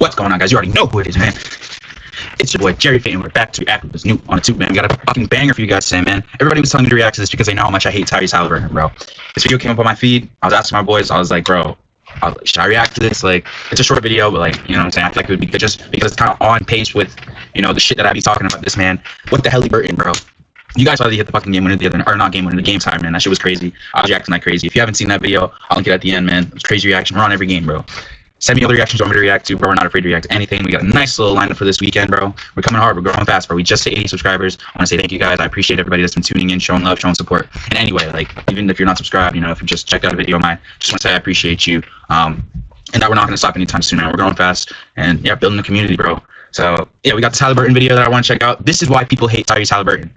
What's going on, guys? You already know who it is, man. It's your boy Jerry Payton. We're back to react with this new on the tube, man. We got a fucking banger for you guys today, man. Everybody was telling me to react to this because they know how much I hate Tyrese Haliburton, bro. This video came up on my feed. I was asking my boys. I was like, bro, should I react to this? Like, it's a short video, but like, you know what I'm saying? I feel like it would be good just because it's kind of on pace with, you know, the shit that I be talking about this man. What the Haliburton, bro? You guys saw he hit the fucking game winner the other, or not game winner, the game time, man. That shit was crazy. I was reacting like crazy. If you haven't seen that video, I'll link it at the end, man. It was crazy reaction. We're on every game, bro. Send me other reactions you want me to react to, bro. We're not afraid to react to anything. We got a nice little lineup for this weekend, bro. We're coming hard. We're growing fast, bro. We just hit 80 subscribers. I want to say thank you, guys. I appreciate everybody that's been tuning in, showing love, showing support. And anyway, like, even if you're not subscribed, you know, if you just checked out a video of mine, just want to say I appreciate you. And that we're not going to stop anytime soon, man. We're growing fast. And, yeah, building a community, bro. So, yeah, we got this Haliburton video that I want to check out. This is why people hate Tyrese Haliburton.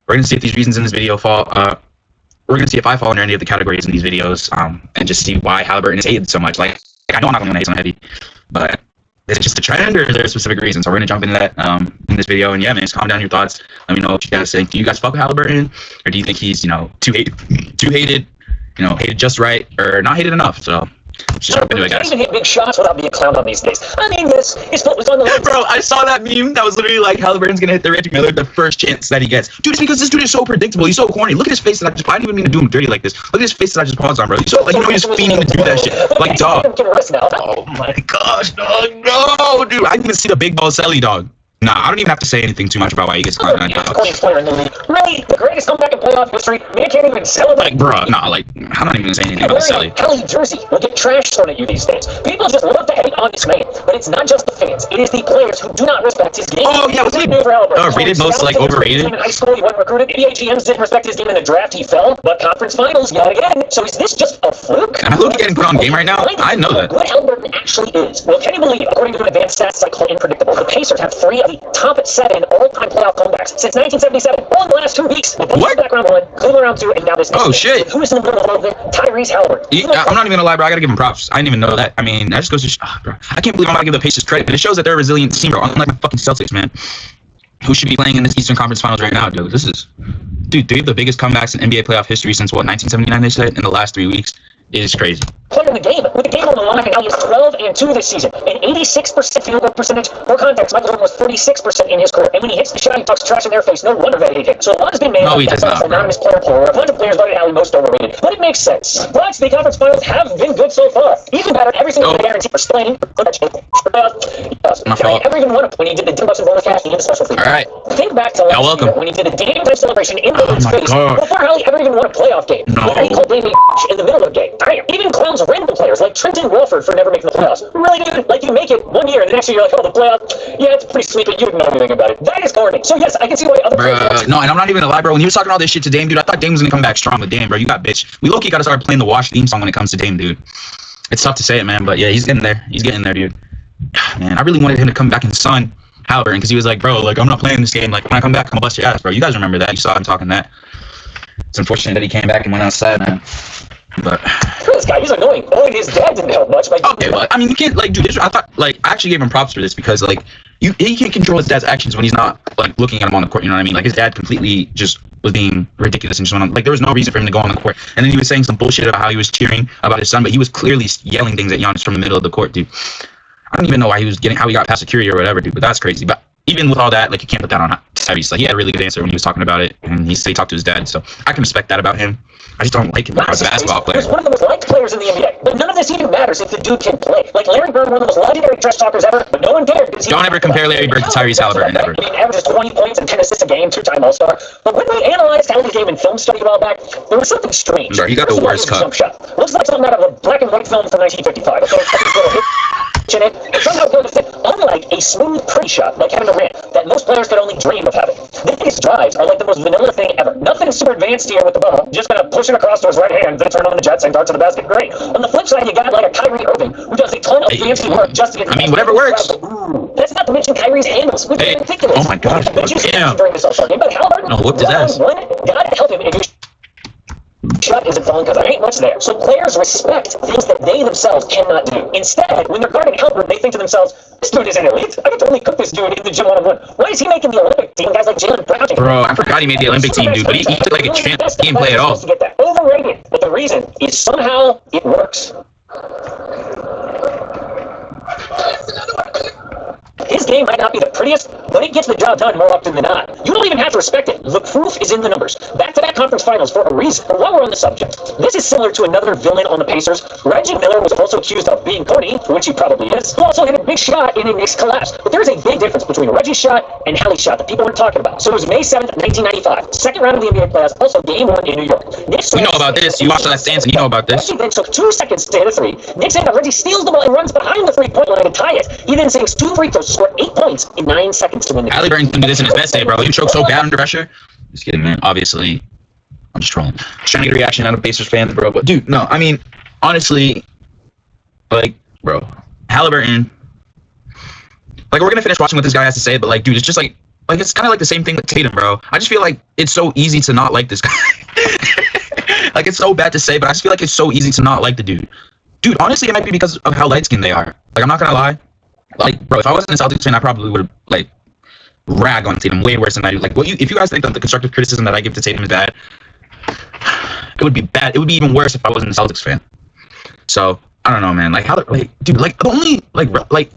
We're going to see if these reasons in this video fall. We're going to see if I fall under any of the categories in these videos, and just see why Haliburton is hated so much. Like, I know I'm not going to hate on heavy, but is it just a trend, or is there a specific reason? So we're going to jump into that in this video. And yeah, man, just calm down your thoughts. Let me know what you guys think. Do you guys fuck with Haliburton, or do you think he's, you know, too hated, you know, hated just right, or not hated enough? So just jump into it, guys. You can't even hit big shots without being clowned on these days. I mean, this is what was on the list. Bro, I saw that meme that was literally like Haliburton's gonna hit the Reggie Miller the first chance that he gets. Dude, it's because this dude is so predictable. He's so corny. Look at his face that I didn't even mean to do him dirty like this. Look at his face that I just paused on, bro. He's so, like, you know, he's just fiending to do that shit. Like, dog. Oh my gosh, dog. No, dude. I didn't even see the big ball Selly, dog. Nah, I don't even have to say anything too much about why he gets caught on. Really, the greatest comeback in playoff history. Man can't even celebrate. Like, bro, nah, like, I'm not even gonna say anything about Selly. Kelly jersey will get trash thrown at you these days. People just love to hate on this man, but it's not just the fans. It is the players who do not respect his game. Oh yeah, was he rated most like overrated? In high school, he wasn't recruited. NBA GMs didn't respect his game in the draft. He fell, but conference finals yet again. So is this just a fluke? Am I looking getting put on game right now? I know that. What Haliburton actually is? Well, can you believe, according to advanced stats like Unpredictable, the Pacers have 3 of the top 7 all-time playoff comebacks since 1977. All in the last 2 weeks. What? Back round 1, Cleveland round 2, and now this. Oh shit! Who is in the middle of all of it? Tyrese Haliburton. I'm not even gonna lie, bro. I gotta give him props. I didn't even know that. I mean, that just goes to bro. I can't believe I'm gonna give the Pacers credit, but it shows that they're a resilient team, bro. Unlike the fucking Celtics, man. Who should be playing in this Eastern Conference Finals right now, dude? This is, dude. They have the biggest comebacks in NBA playoff history since what, 1979? They said in the last 3 weeks. It is crazy. Player in the game, with the game on the line, now he's 12-2 this season. An 86% field goal percentage. For context, Michael Jordan was 36% in his career. And when he hits the shot, he talks trash in their face. No wonder they hate him. So a lot has been made of that anonymous player poll. A bunch of players voted Hallie most overrated. But it makes sense. But the conference finals have been good so far. Even better, every single guarantee for Spain. Never even won it when he did the $10 in bonus cash. He did a special free. All right. Think back to last year when he did a game time celebration in the league's face before Hallie ever even won a playoff game. No. He called Bailey in the middle of the game. Even clowns random players like Trenton Wolford for never making the playoffs. Really, dude? Like, you make it 1 year and the next year you're like, oh, the playoff, yeah, it's pretty sweet, but you didn't know anything about it. That is corny. So yes, I can see why other players. No, and I'm not even gonna lie, bro. When he was talking all this shit to Dame, dude, I thought Dame was gonna come back strong, but damn, bro, you got bitch. We low-key gotta start playing the Wash theme song when it comes to Dame, dude. It's tough to say it, man, but yeah, he's getting there. He's getting there, dude. Man, I really wanted him to come back and son Haliburton, because he was like, bro, like, I'm not playing this game. Like, when I come back, I'm gonna bust your ass, bro. You guys remember that? You saw him talking that. It's unfortunate that he came back and went outside, man. But this guy, he's annoying. Only his dad didn't help much. Okay, but I mean, you can't, like, dude. I thought, like, I actually gave him props for this because, like, he can't control his dad's actions when he's not, like, looking at him on the court. You know what I mean? Like, his dad completely just was being ridiculous and just went on. Like, there was no reason for him to go on the court. And then he was saying some bullshit about how he was cheering about his son, but he was clearly yelling things at Giannis from the middle of the court, dude. I don't even know how he got past security or whatever, dude. But that's crazy. But even with all that, like, you can't put that on Tyrese. Like, he had a really good answer when he was talking about it, and he talked to his dad. So I can respect that about him. I just don't like him as a basketball player. He's one of the most liked players in the NBA, but none of this even matters if the dude can play. Like Larry Bird, one of the most legendary trash talkers ever, but no one cared. Don't ever compare Larry Bird to Tyrese Haliburton, ever. I mean, averages 20 points and 10 assists a game, 2-time All-Star. But when they analyzed Hallie's game in film study a while back, there was something strange. Bro, he got the worst cut. Looks like something out of a black and white film from 1955. In it, and somehow go to fit, unlike a smooth, pretty shot like Kevin Durant that most players could only dream of having. His drives are like the most vanilla thing ever. Nothing super advanced here with the ball. Just gonna push it across to his right hand, then turn on the jets and dart to the basket. Great. On the flip side, you got like a Kyrie Irving who does a ton of fancy work just to get. I mean, whatever works. That's not to mention Kyrie's handles, which is ridiculous. Oh my gosh! Damn. During this All-Star game, but Haliburton, whooped his ass. God help him if shot isn't falling because there ain't much there. So players respect things that they themselves cannot do. Instead, when they're guarding Haliburton, they think to themselves, this dude is an elite. I can totally cook this dude in the gym one-on-one. Why is he making the Olympic team? Guys like Jalen Brown. Bro, I forgot he made the Olympic team, dude, but he took like a chance. He didn't play at all. To get that overrated, but the reason is somehow it works. His game might not be the prettiest, but it gets the job done more often than not. You don't even have to respect it. The proof is in the numbers. Back-to-back conference finals for a reason. But while we're on the subject, this is similar to another villain on the Pacers. Reggie Miller was also accused of being corny, which he probably is, who also hit a big shot in a Knicks collapse. But there is a big difference between Reggie's shot and Halie's shot that people aren't talking about. So it was May 7th, 1995. Second round of the NBA playoffs, also game 1 in New York. You know about this. You watched Last Dance and you know about this. Reggie then took 2 seconds to hit a three. Knicks end up, Reggie steals the ball and runs behind the three-point line to tie it. He then sinks 2 free throws to score 8 points in 9 seconds to win the game. Haliburton can do this in his best day, bro. You choke so bad under pressure. Just kidding, man. Obviously, I'm just trolling. Just trying to get a reaction out of Pacers fans, bro. But dude, no, I mean, honestly, like, bro, Haliburton. Like, we're gonna finish watching what this guy has to say, but like, dude, it's just like it's kind of like the same thing with Tatum, bro. I just feel like it's so easy to not like this guy. Like, it's so bad to say, but I just feel like it's so easy to not like the dude. Dude, honestly, it might be because of how light-skinned they are. Like, I'm not gonna lie. Like, bro, if I wasn't a Celtics fan, I probably would have, like, rag on Tatum way worse than I do. Like, if you guys think that the constructive criticism that I give to Tatum is bad, it would be bad. It would be even worse if I wasn't a Celtics fan. So, I don't know, man. Like, dude, like, the only, like,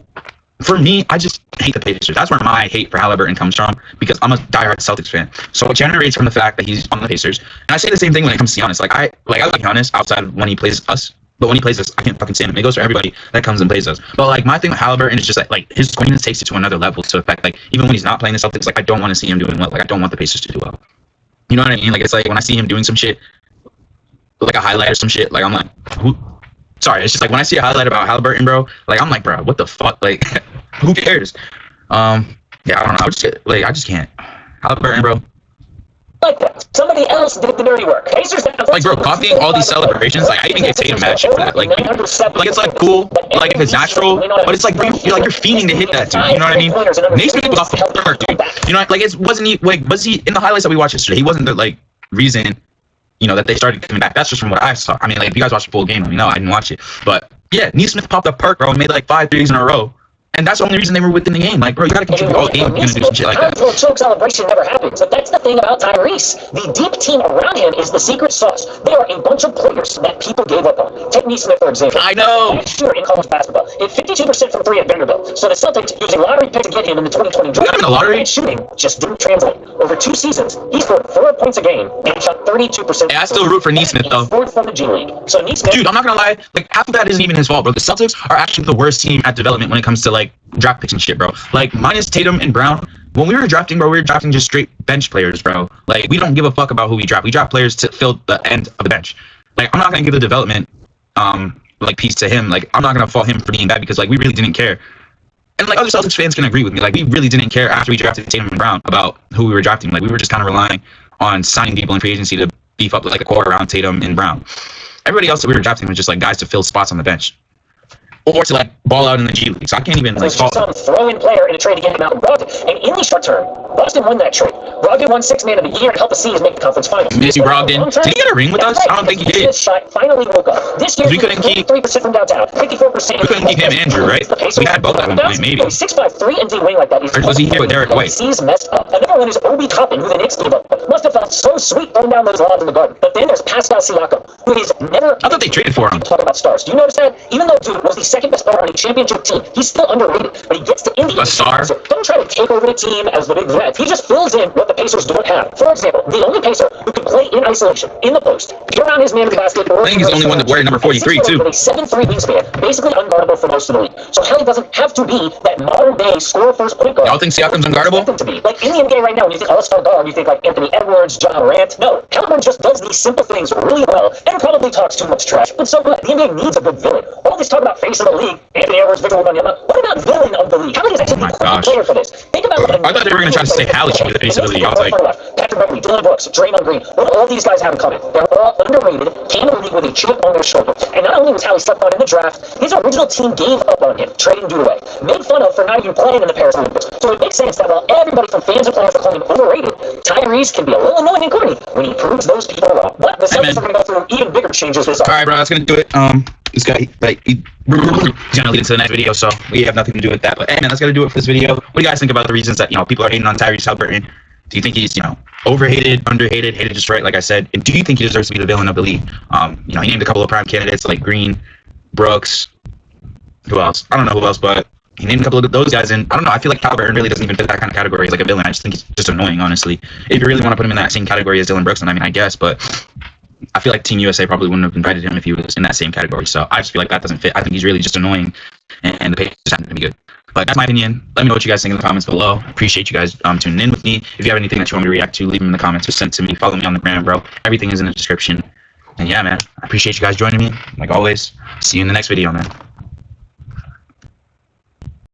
for me, I just hate the Pacers. That's where my hate for Haliburton comes from, because I'm a diehard Celtics fan. So it generates from the fact that he's on the Pacers. And I say the same thing when it comes to Giannis. Like, I like Giannis outside of when he plays us. But when he plays us, I can't fucking stand him. It goes for everybody that comes and plays us. But, like, my thing with Haliburton is just, like his squintiness takes it to another level. To the fact, like, even when he's not playing the Celtics, like, I don't want to see him doing well. Like, I don't want the Pacers to do well. You know what I mean? Like, it's like when I see him doing some shit, like a highlight or some shit, like, I'm like, who? Sorry, it's just like when I see a highlight about Haliburton, bro, like, I'm like, bro, what the fuck? Like, who cares? Yeah, I don't know. I just can't. Haliburton, bro. Like that. Somebody else did the dirty work. Pacers, like, bro, copying all these celebrations, like, I even get Tatum mad shit for that. Like, it's like cool, like, if it's natural, but it's like, bro, you're fiending to hit that, dude. You know what I mean? Naismith was off the park, dude. You know, like, was he in the highlights that we watched yesterday? He wasn't the, like, reason, you know, that they started coming back. That's just from what I saw. I mean, like, if you guys watched the full game, let me know. I didn't watch it, but yeah, Naismith popped up perk, bro, and made like 5 threes in a row. And that's the only reason they were within the game. Like, bro, you gotta contribute all game if you're gonna do some shit like that. The choke celebration never happens. But that's the thing about Tyrese. The deep team around him is the secret sauce. They are a bunch of players that people gave up on. Take Naismith, for example. I know. Last year in college basketball, hit 52% from 3 at Vanderbilt. So the Celtics, using lottery pick to get him in the 2020 draft, the lottery shooting just didn't translate. Over 2 seasons, he scored 4 points a game and shot 32%. Hey, I still root for Naismith, though. Fourth from the G League. So Naismith, dude, I'm not gonna lie. Like, half of that isn't even his fault, bro. The Celtics are actually the worst team at development when it comes to, like, draft picks and shit, bro. Like, minus Tatum and Brown, when we were drafting, bro, we were drafting just straight bench players, bro. Like, we don't give a fuck about who we draft. We draft players to fill the end of the bench. Like, I'm not gonna give the development like, piece to him. Like, I'm not gonna fault him for being bad, because, like, we really didn't care. And, like, other Celtics fans can agree with me. Like, we really didn't care after we drafted Tatum and Brown about who we were drafting. Like, we were just kind of relying on signing people in free agency to beef up, like, a core around Tatum and Brown. Everybody else that we were drafting was just, like, guys to fill spots on the bench, or to, like, ball out in the G League. So I can't even, like, fault some throw-in player in a trade to get him out of Brogdon. And in the short term, Boston won that trade. Brogdon won 6th man of the year and helped the C's make the conference finals. Miss you, Brogdon. Did he get a ring with us? I don't think he did. This shot finally woke up. This year, we couldn't keep 3% from downtown, 54%. We couldn't keep him and Andrew, right? We had both at one point, maybe. 6'5", 3-and-D wing like that. Or was he here with Derek White? C's messed up. Another one is Obi Toppin, who the Knicks gave up. Must have felt so sweet throwing down those lobs in the garden. But then there's Pascal Siakam, who is never. I thought they traded for him. Talk about stars. Do you notice that? Even though dude was the second best player on a championship team, he's still underrated. But he gets to Indy. A star? So don't try to take over the team as the big threat. He just fills in what the Pacers don't have. For example, the only Pacer who can play in isolation, in the post, get around his man in the basket. I think he's the only one to wear number 43 too. With a 7'3" wingspan, basically unguardable for most of the league. So Hallie doesn't have to be that modern-day score-first point guard. Y'all think Siakam's unguardable? To be. Like, in the NBA right now, when you think all-star guard, you think like Anthony Edwards, John Morant. No, Haliburton just does these simple things really well and probably talks too much trash. But so good. The NBA needs a good villain. All this talk about face of the league, Anthony Edwards, Victor Wembanyama. What about villain of the league? Hallie is actually the player for this. Think about what I thought they were going to try to say Hallie should be the face of the league. I was like, Patrick Beverley, Dylan Brooks, Draymond Green. What do all these guys have in common? They're all underrated, came in the league with a chip on their shoulder. And not only was Hallie slept on in the draft, his original team gave up on him, trading dude away. Made fun of for not even playing in the Paris Olympics. So it makes sense that while everybody from fans and players are calling him overrated, Tyrese can be a little annoying and corny when he proves those people wrong. But the Celtics are going to go through even bigger changes this offseason. All right, bro, that's going to do it. This guy, like, he's going to lead into the next video, so we have nothing to do with that. But, hey, man, that's going to do it for this video. What do you guys think about the reasons that, you know, people are hating on Tyrese Haliburton? Do you think he's, you know, overhated, underhated, hated just right, like I said? And do you think he deserves to be the villain of the league? You know, he named a couple of prime candidates like Green, Brooks. Who else? I don't know who else, but he named a couple of those guys, and I don't know. I feel like Haliburton really doesn't even fit that kind of category as like a villain. I just think he's just annoying, honestly. If you really want to put him in that same category as Dylan Brooks, then I mean, I guess, but I feel like Team USA probably wouldn't have invited him if he was in that same category. So I just feel like that doesn't fit. I think he's really just annoying, and the page just happen to be good. But that's my opinion. Let me know what you guys think in the comments below. Appreciate you guys tuning in with me. If you have anything that you want me to react to, leave them in the comments or send it to me. Follow me on the gram, bro. Everything is in the description. And yeah, man, I appreciate you guys joining me. Like always, see you in the next video, man.